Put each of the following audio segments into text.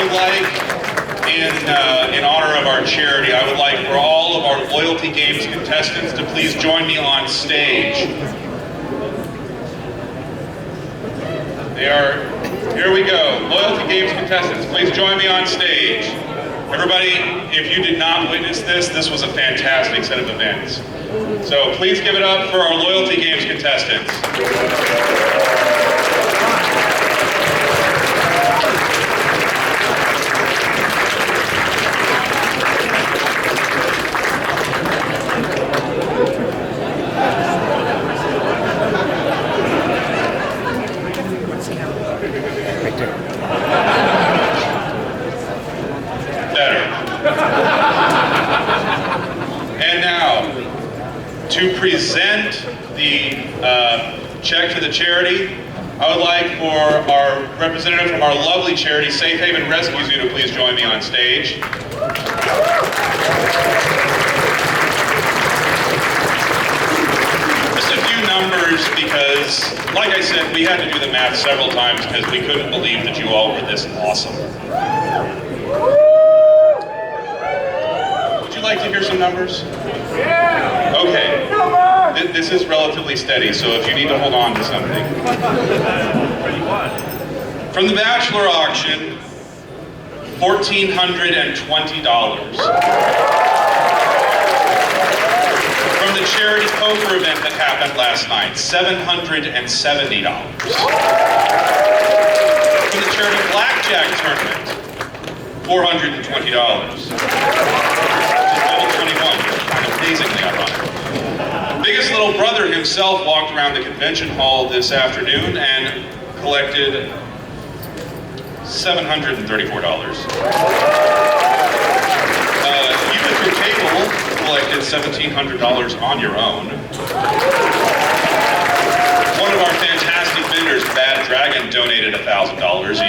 would like, in honor of our charity, I would like for all of our Loyalty Games contestants to please join me on stage. Here we go. Loyalty Games contestants, please join me on stage. Everybody, if you did not witness this, this was a fantastic set of events. So please give it up for our Loyalty Games contestants. To present the check to the charity, I would like for our representative from our lovely charity, Safe Haven Rescues You, to please join me on stage. Just a few numbers because, like I said, we had to do the math several times because we couldn't believe that you all were this awesome. Would you like to hear some numbers? Yeah! Okay. This is relatively steady, so if you need to hold on to something. From the Bachelor auction, $1,420. From the charity poker event that happened last night, $770. From the charity blackjack tournament, $420. Level 21, kind of amazingly ironic. Biggest little brother himself walked around the convention hall this afternoon and collected $734. You at your table collected $1,700 on your own. One of our fantastic vendors, Bad Dragon, donated $1,000. Just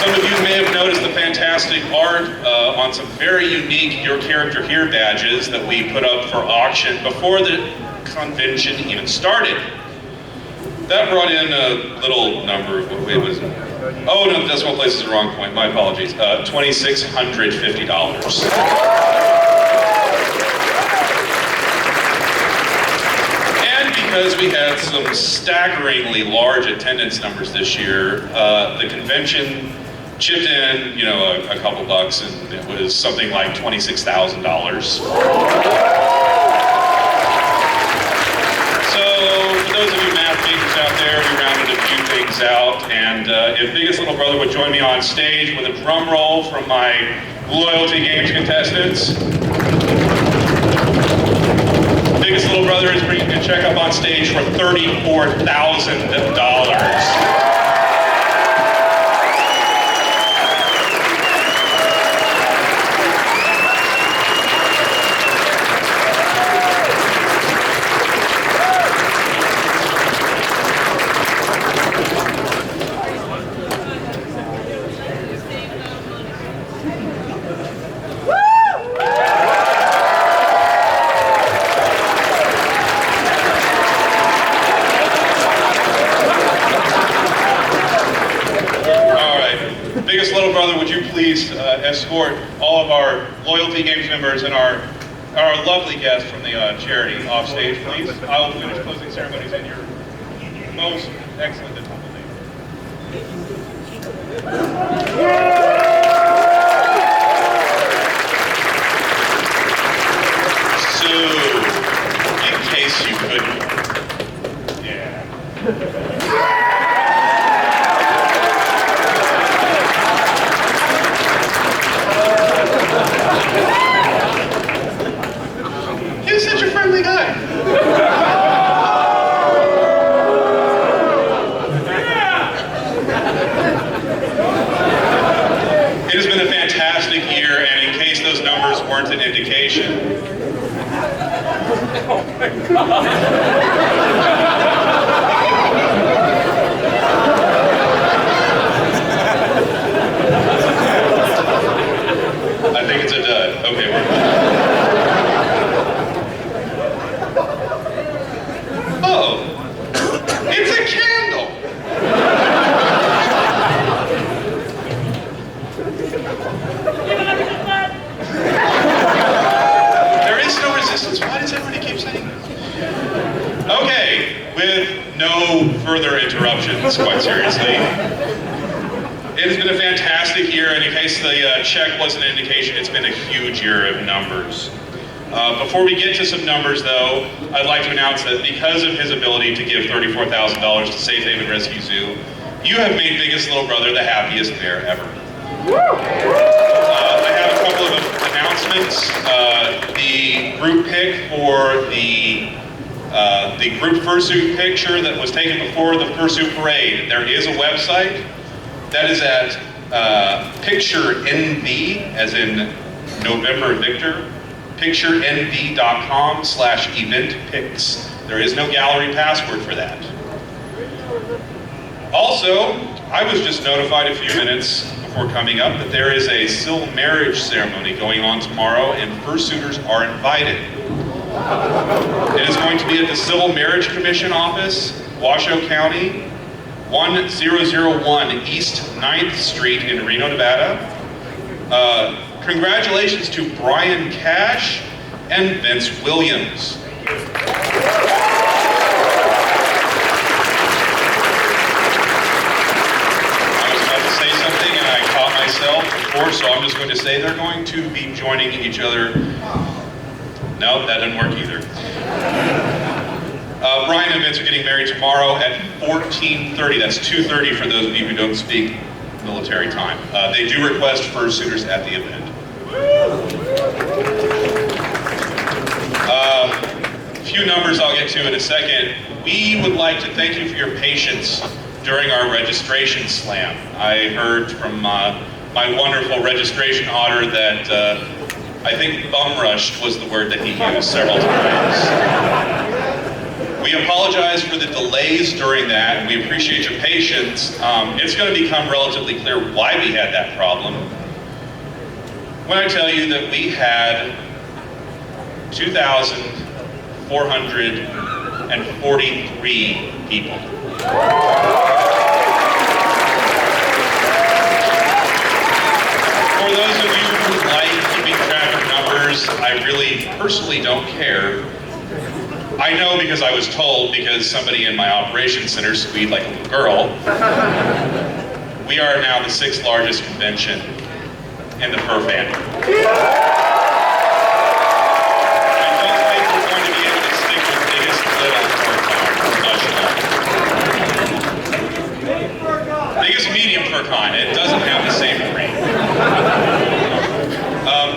some of you may have noticed the fantastic art on some very unique Your Character Here badges that we put up for auction before the convention even started. That brought in a little number. It was, oh no, Decimal Place is the wrong point. My apologies. $2,650. Because we had some staggeringly large attendance numbers this year, the convention chipped in, a couple bucks, and it was something like $26,000. So, for those of you math majors out there, we rounded a few things out, and if Biggest Little Brother would join me on stage with a drum roll from my Loyalty Games contestants. Biggest Little Brother is bringing a check up on stage for $34,000. Biggest Little Brother, would you please escort all of our Loyalty Games members and our lovely guests from the charity off stage, please? I will finish closing ceremonies in your most excellent and humble name. So, in case you couldn't, yeah. He's such a friendly guy. no further interruptions, quite seriously. It has been a fantastic year, and in case the check was an indication, it's been a huge year of numbers. Before we get to some numbers, though, I'd like to announce that because of his ability to give $34,000 to Safe Haven Rescue Zoo, you have made Biggest Little Brother the happiest bear ever. I have a couple of announcements. The group pic for the group fursuit picture that was taken before the fursuit parade. There is a website that is at picturenv, as in November Victor, picturenv.com/eventpics. There is no gallery password for that. Also, I was just notified a few minutes before coming up that there is a civil marriage ceremony going on tomorrow, and fursuiters are invited. It is going to be at the Civil Marriage Commission office, Washoe County, 1001 East 9th Street in Reno, Nevada. Congratulations to Brian Cash and Vince Williams. Myself before, so I'm just going to say they're going to be joining each other. No, that didn't work either. Brian and Vince are getting married tomorrow at 14:30. That's 2:30 for those of you who don't speak military time. They do request fursuiters at the event. A few numbers I'll get to in a second. We would like to thank you for your patience during our registration slam. I heard from my wonderful registration auditor that I think bum rushed was the word that he used several times. We apologize for the delays during that, and we appreciate your patience. It's going to become relatively clear why we had that problem when I tell you that we had 2,443 people. For those of you who like keeping track of numbers, I really personally don't care. I know because I was told, because somebody in my operations center squeaked like a little girl. We are now the 6th largest convention in the fur fandom. I don't think we're going to be able to stick with Biggest Little for Biggest medium fur-con. It doesn't have the same ring.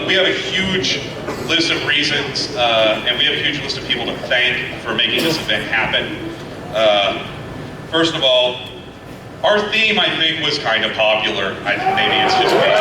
We have a huge list of reasons, and we have a huge list of people to thank for making this event happen. First of all, our theme, I think, was kind of popular. Maybe it's just me.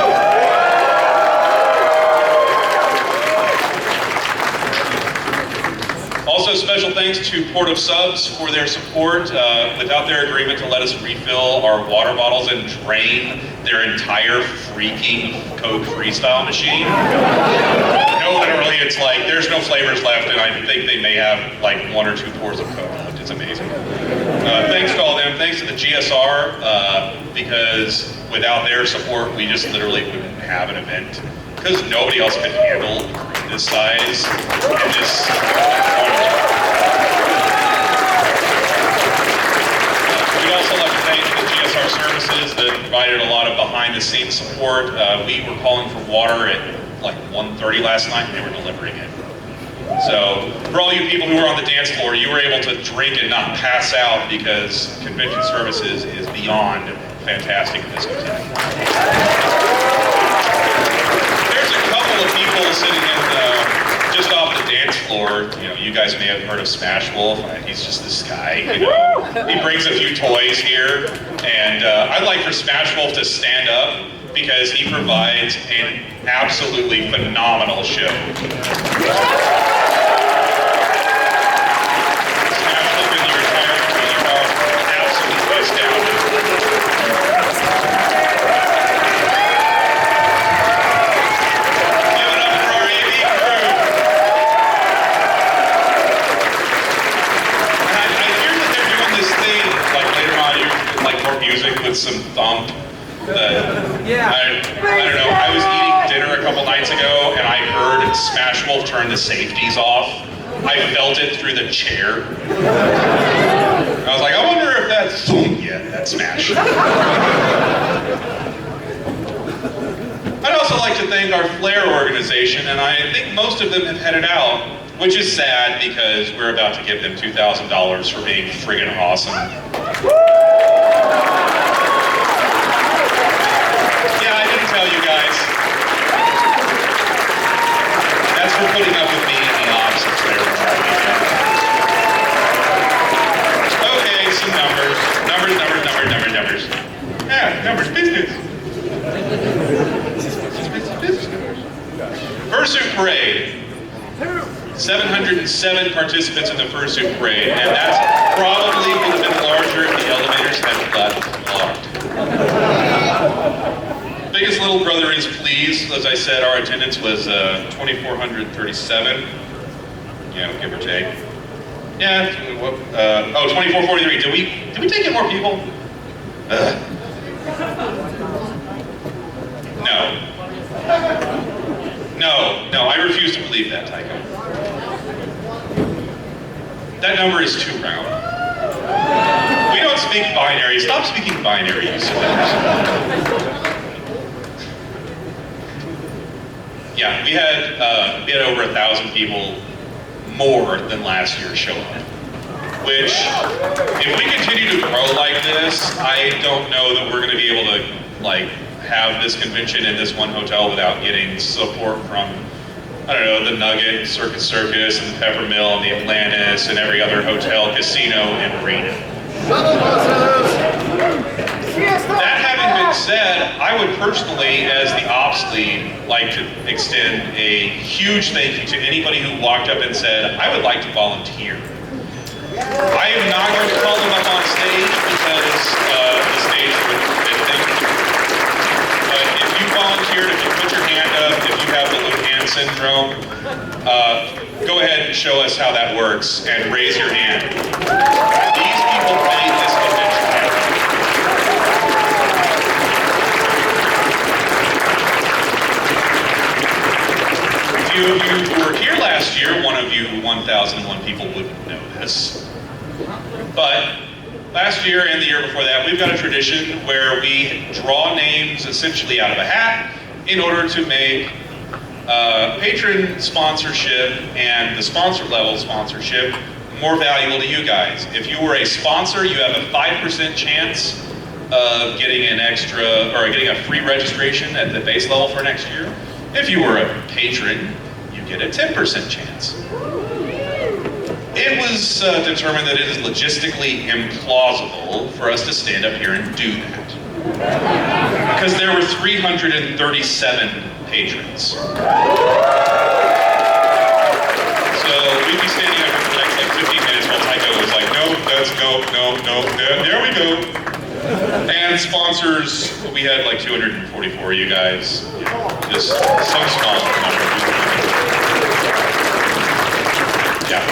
Also, special thanks to Port of Subs for their support. Without their agreement to let us refill our water bottles and drain their entire freaking Coke Freestyle machine. No, literally, it's like, there's no flavors left, and I think they may have like 1 or 2 pours of Coke left. It's amazing. Thanks to all them. Thanks to the GSR, because without their support, we just literally wouldn't have an event. Because nobody else could handle this size and this quantity. We'd also like to thank the GSR services that provided a lot of behind-the-scenes support. We were calling for water at like 1:30 last night, and they were delivering it. So, for all you people who were on the dance floor, you were able to drink and not pass out because convention services is beyond fantastic at this hotel. There's a couple of people sitting in just off the dance floor. You know, you guys may have heard of Smash Wolf. He's just this guy, you know. He brings a few toys here, and I'd like for Smash Wolf to stand up because he provides an absolutely phenomenal show. Smash Wolf in the retired trailer car, absolutely astounding. Give it up for our AV crew. And I hear that they're doing this thing, like later on, like more music with some thump. I don't know, I was eating dinner a couple nights ago and I heard Smash Wolf turn the safeties off. I felt it through the chair. I was like, I wonder if that's, yeah, that smash. I'd also like to thank our Flair organization, and I think most of them have headed out, which is sad because we're about to give them $2,000 for being friggin' awesome. Yeah, I didn't tell you guys. That's for putting up with me and the ops of Flair. Okay, some numbers. Numbers. Yeah, numbers, business. Fursuit Parade. 707 participants in the Fursuit Parade, and that's probably would have been larger if the elevators hadn't gotten locked. Biggest little brother is please. As I said, our attendance was 2,437. Yeah, give or take. Yeah, 2,443. Did we take in more people? No, I refuse to believe that, Tycho. That number is too round. We don't speak binary. Stop speaking binary, you sinners. Yeah, we had over 1,000 people more than last year show up. Which, if we continue to grow like this, I don't know that we're going to be able to have this convention in this one hotel without getting support from, I don't know, the Nugget, Circus, and the Peppermill, and the Atlantis, and every other hotel, casino, and arena. That having been said, I would personally, as the ops lead, like to extend a huge thank you to anybody who walked up and said, I would like to volunteer. I am not going to call them up on stage because the stage would forbid them. But if you volunteered, if you put your hand up, if you have balloon hand syndrome, go ahead and show us how that works and raise your hand. These people made this convention happen. A few of you who were here last year, one of you 1,001 people wouldn't know this. But last year and the year before that, we've got a tradition where we draw names essentially out of a hat in order to make patron sponsorship and the sponsor level sponsorship more valuable to you guys. If you were a sponsor, you have a 5% chance of getting an extra, or getting a free registration at the base level for next year. If you were a patron, you get a 10% chance. It was determined that it is logistically implausible for us to stand up here and do that. Because there were 337 patrons. So we'd be standing up for the next 15 minutes while Tycho was like, no, there we go. And sponsors, we had 244 of you guys. Just some small number. Yeah.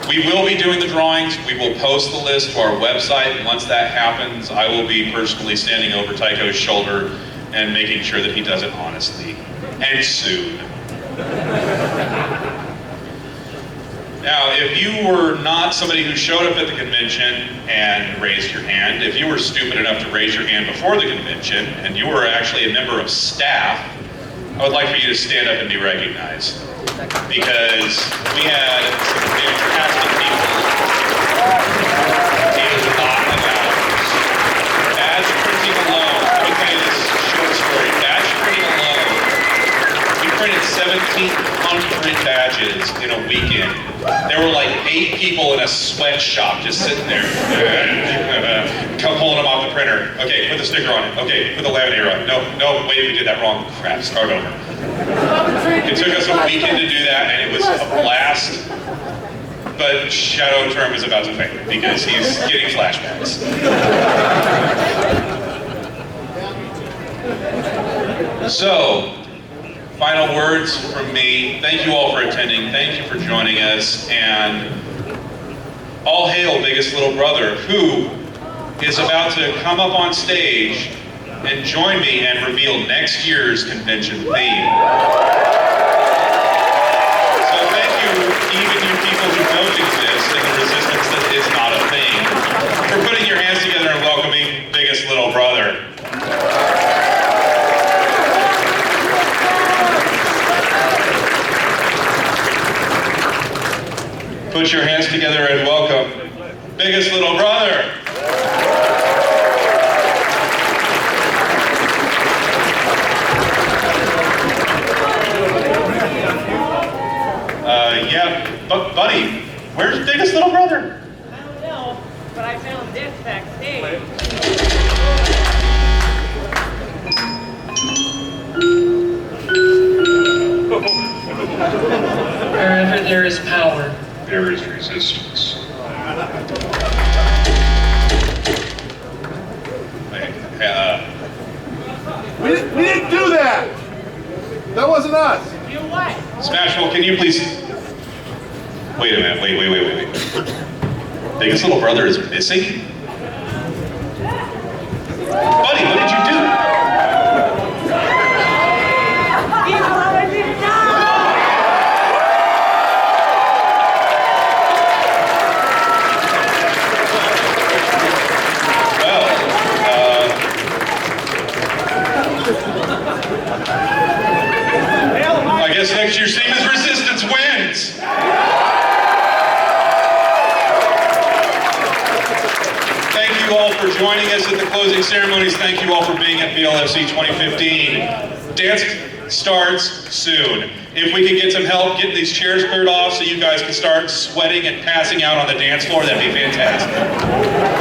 We will be doing the drawings. We will post the list to our website, and once that happens, I will be personally standing over Tycho's shoulder and making sure that he does it honestly, and soon. Now, if you were not somebody who showed up at the convention and raised your hand, if you were stupid enough to raise your hand before the convention, and you were actually a member of staff, I would like for you to stand up and be recognized. Because we had some fantastic people in lot of hours. Badge printing alone, let me tell you this short story. Badge printing alone, we printed 1,700 badges in a weekend. There were 8 people in a sweatshop just sitting there, pulling them off the printer. Okay, put the sticker on it. Okay, put the laminator on it. No, wait, we did that wrong. Crap, start over. It took us a weekend to do that, and it was a blast. But Shadow Term is about to fail because he's getting flashbacks. So, final words from me. Thank you all for attending. Thank you for joining us. And all hail Biggest Little Brother, who is about to come up on stage and join me and reveal next year's convention theme. So thank you, even you people who don't exist, and the resistance that is not a thing. together in welcoming Biggest Little Brother. Put your hands together and welcome Biggest Little Brother. Buddy, where's Biggest Little Brother? I don't know, but I found this backstage. Wherever there is power, there is resistance. We didn't do that! That wasn't us! You what? Smashville, can you please... Wait a minute, wait. Biggest Little Brother is missing? Buddy, what did you do? I guess next year's theme is Resistance Wins. Thank you all for joining us at the closing ceremonies. Thank you all for being at BLFC 2015. Dance starts soon. If we could get some help getting these chairs cleared off so you guys can start sweating and passing out on the dance floor, that'd be fantastic.